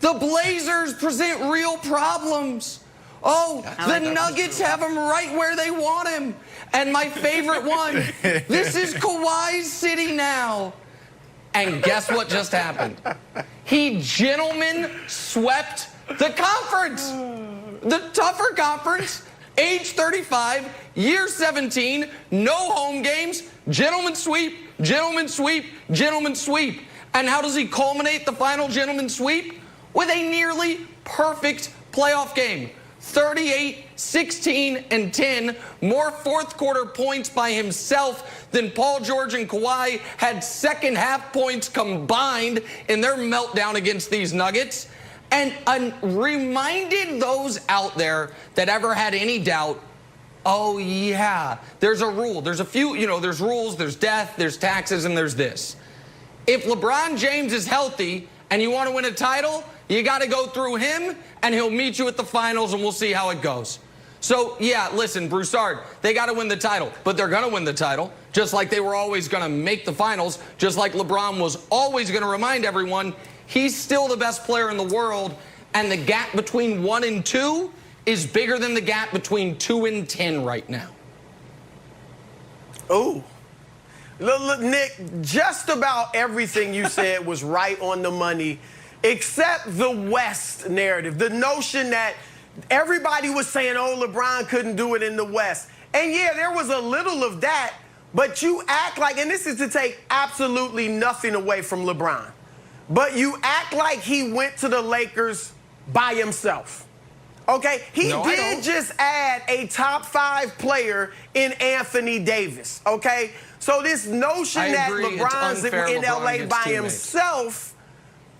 The Blazers present real problems. Oh, the Nuggets have him right where they want him. And my favorite one, this is Kawhi's city now. And guess what just happened? He gentleman swept the conference. The tougher conference, age 35, year 17, no home games, gentleman sweep, gentleman sweep, gentleman sweep. And how does he culminate the final gentleman sweep? With a nearly perfect playoff game. 38, 16, and 10, more fourth quarter points by himself than Paul George and Kawhi had second half points combined in their meltdown against these Nuggets. And reminded those out there that ever had any doubt, oh yeah, there's a rule. There's a few, there's rules, there's death, there's taxes, and there's this. If LeBron James is healthy and you want to win a title, you got to go through him, and he'll meet you at the finals, and we'll see how it goes. So, yeah, listen, Broussard, they got to win the title, but they're going to win the title, just like they were always going to make the finals, just like LeBron was always going to remind everyone he's still the best player in the world, and the gap between 1 and 2 is bigger than the gap between 2 and 10 right now. Oh. Look, Nick, just about everything you said was right on the money, except the West narrative. The notion that everybody was saying, oh, LeBron couldn't do it in the West. And yeah, there was a little of that, but you act like, and this is to take absolutely nothing away from LeBron, but you act like he went to the Lakers by himself. Okay? He did just add a top 5 player in Anthony Davis. Okay? So this notion that LeBron's in LA by himself,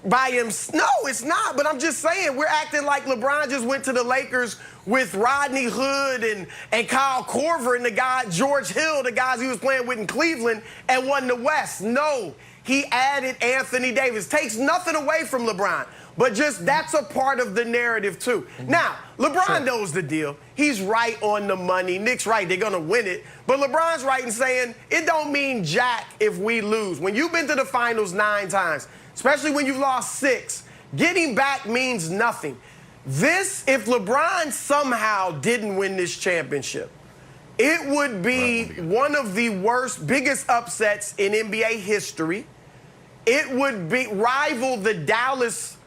no, it's not. But I'm just saying, we're acting like LeBron just went to the Lakers with Rodney Hood and Kyle Korver and the guy, George Hill, the guys he was playing with in Cleveland, and won the West. No, he added Anthony Davis. Takes nothing away from LeBron. But just that's a part of the narrative, too. Now, LeBron knows the deal. He's right on the money. Nick's right. They're going to win it. But LeBron's right in saying it don't mean jack if we lose. When you've been to the finals 9 times, especially when you've lost 6, getting back means nothing. If LeBron somehow didn't win this championship, it would be one of the biggest upsets in NBA history. It would rival the Dallas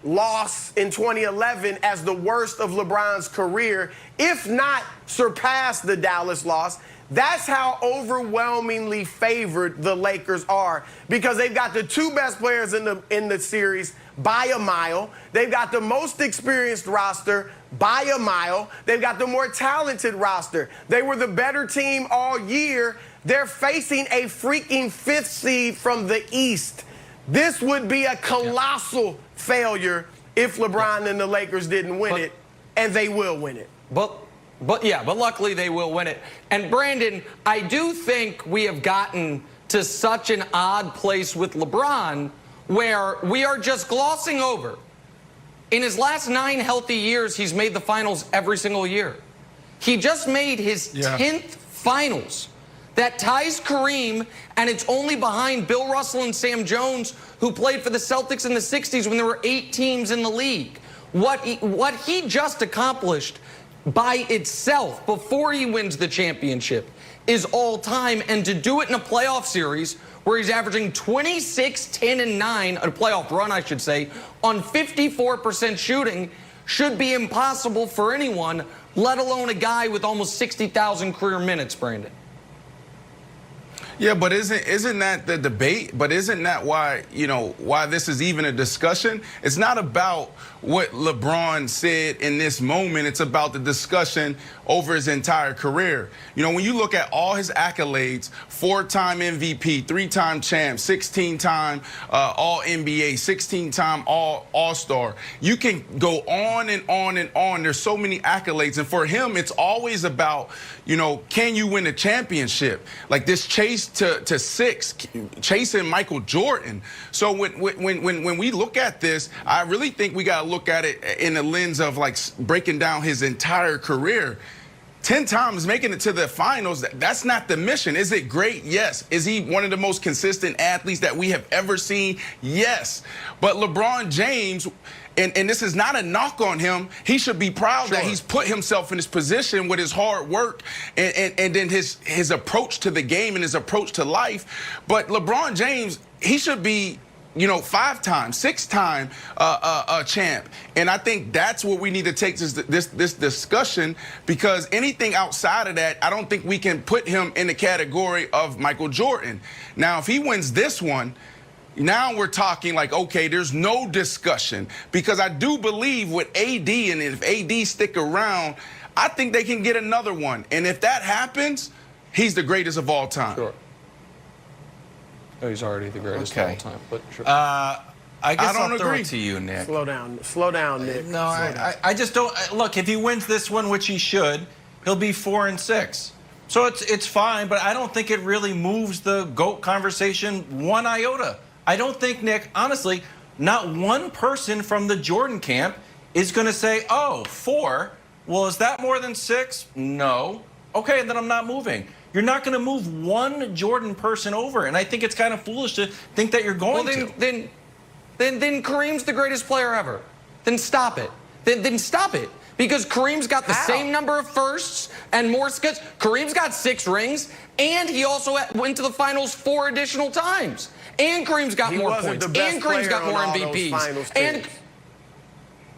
loss in 2011 as the worst of LeBron's career, if not surpass the Dallas loss. That's how overwhelmingly favored the Lakers are, because they've got the 2 best players in the series by a mile. They've got the most experienced roster by a mile. They've got the more talented roster. They were the better team all year. They're facing a freaking 5th seed from the East. This would be a colossal failure if LeBron and the Lakers didn't win it, and they will win it. But luckily they will win it. And Brandon, I do think we have gotten to such an odd place with LeBron where we are just glossing over. In his last 9 healthy years, he's made the finals every single year. He just made his 10th finals. That ties Kareem, and it's only behind Bill Russell and Sam Jones, who played for the Celtics in the 60s when there were 8 teams in the league. What he just accomplished by itself before he wins the championship is all time, and to do it in a playoff series where he's averaging 26, 10, and 9, a playoff run, I should say, on 54% shooting should be impossible for anyone, let alone a guy with almost 60,000 career minutes, Brandon. Yeah, but isn't that the debate? But isn't that why, why this is even a discussion? It's not about what LeBron said in this moment. It's about the discussion over his entire career. When you look at all his accolades, 4-time MVP, 3-time champ, 16-time All-NBA, 16-time All-Star, you can go on and on and on. There's so many accolades. And for him, it's always about, can you win a championship? Like this chase to 6, chasing Michael Jordan. So when we look at this, I really think we got to look at it in the lens of like breaking down his entire career. 10 times making it to the finals, that's not the mission. Is it great? Yes. Is he one of the most consistent athletes that we have ever seen? Yes. But LeBron James and this is not a knock on him. He should be proud that he's put himself in this position with his hard work and then his approach to the game and his approach to life. But LeBron James, he should be, you know, 5-time, 6-time champ. And I think that's what we need to take this discussion, because anything outside of that, I don't think we can put him in the category of Michael Jordan. Now, if he wins this one, now we're talking like, okay, there's no discussion, because I do believe with AD, and if AD stick around, I think they can get another one. And if that happens, he's the greatest of all time. Sure. Oh, he's already the greatest of all time. But sure. I guess don't I'll throw agree. it to you, Nick. Slow down, Nick. No, I just don't. Look, if he wins this one, which he should, he'll be 4-6. So it's fine, but I don't think it really moves the GOAT conversation one iota. I don't think, Nick, honestly, not one person from the Jordan camp is going to say, oh, 4. Well, is that more than 6? No. Okay, then I'm not moving. You're not going to move one Jordan person over, and I think it's kind of foolish to think that you're going to. Then Kareem's the greatest player ever. Then stop it. Then stop it. Because Kareem's got the same number of firsts and more skills. Kareem's got 6 rings, and he also went to the finals 4 additional times. And Kareem's got more points. And Kareem's got more MVPs. And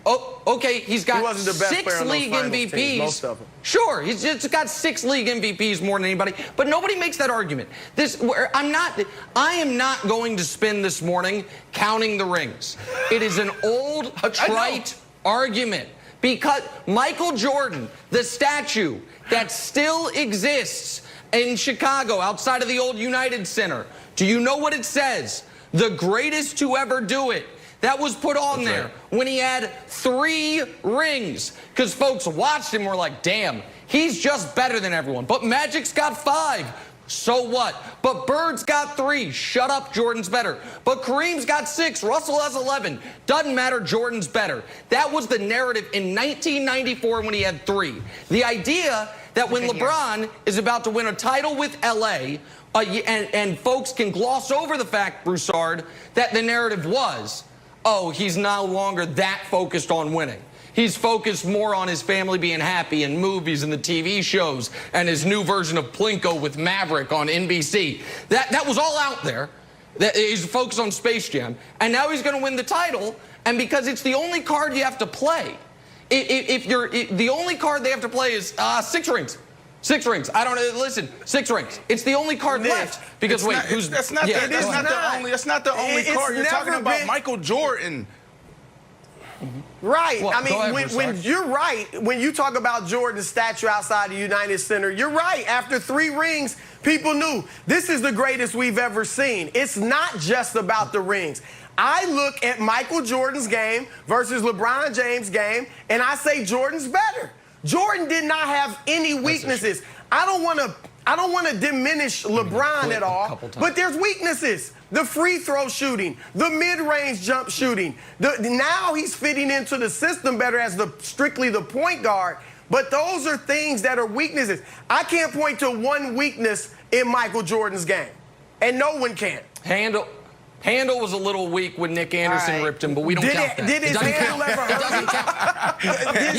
oh, okay, he's got 6 league MVPs. Most of them. Sure, he's just got 6 league MVPs more than anybody. But nobody makes that argument. I am not going to spend this morning counting the rings. It is an old, trite argument. Because Michael Jordan, the statue that still exists in Chicago outside of the old United Center, do you know what it says? The greatest to ever do it. That was put on there when he had 3 rings. Because folks watched him and were like, damn, he's just better than everyone. But Magic's got 5. So what? But Bird's got 3. Shut up, Jordan's better. But Kareem's got 6. Russell has 11. Doesn't matter, Jordan's better. That was the narrative in 1994 when he had 3. The idea that when LeBron is about to win a title with LA, and folks can gloss over the fact, Broussard, that the narrative was, oh, he's no longer that focused on winning. He's focused more on his family being happy and movies and the TV shows and his new version of Plinko with Maverick on NBC. That was all out there. He's focused on Space Jam. And now he's going to win the title. And because it's the only card you have to play, the only card they have to play is 6 rings. 6 rings. I don't know. Listen, 6 rings. It's the only card left. Because wait, that's not the only card. You're talking about Michael Jordan. Right. Well, I mean, when you're right, when you talk about Jordan's statue outside the United Center, you're right. After 3 rings, people knew this is the greatest we've ever seen. It's not just about the rings. I look at Michael Jordan's game versus LeBron James' game, and I say Jordan's better. Jordan did not have any weaknesses. I don't want to diminish LeBron at all, but there's weaknesses. The free throw shooting, the mid-range jump shooting. Now he's fitting into the system better as strictly the point guard. But those are things that are weaknesses. I can't point to one weakness in Michael Jordan's game, and no one can. Handle was a little weak when Nick Anderson ripped him, but we don't count that. Did his handle ever hurt? It doesn't count.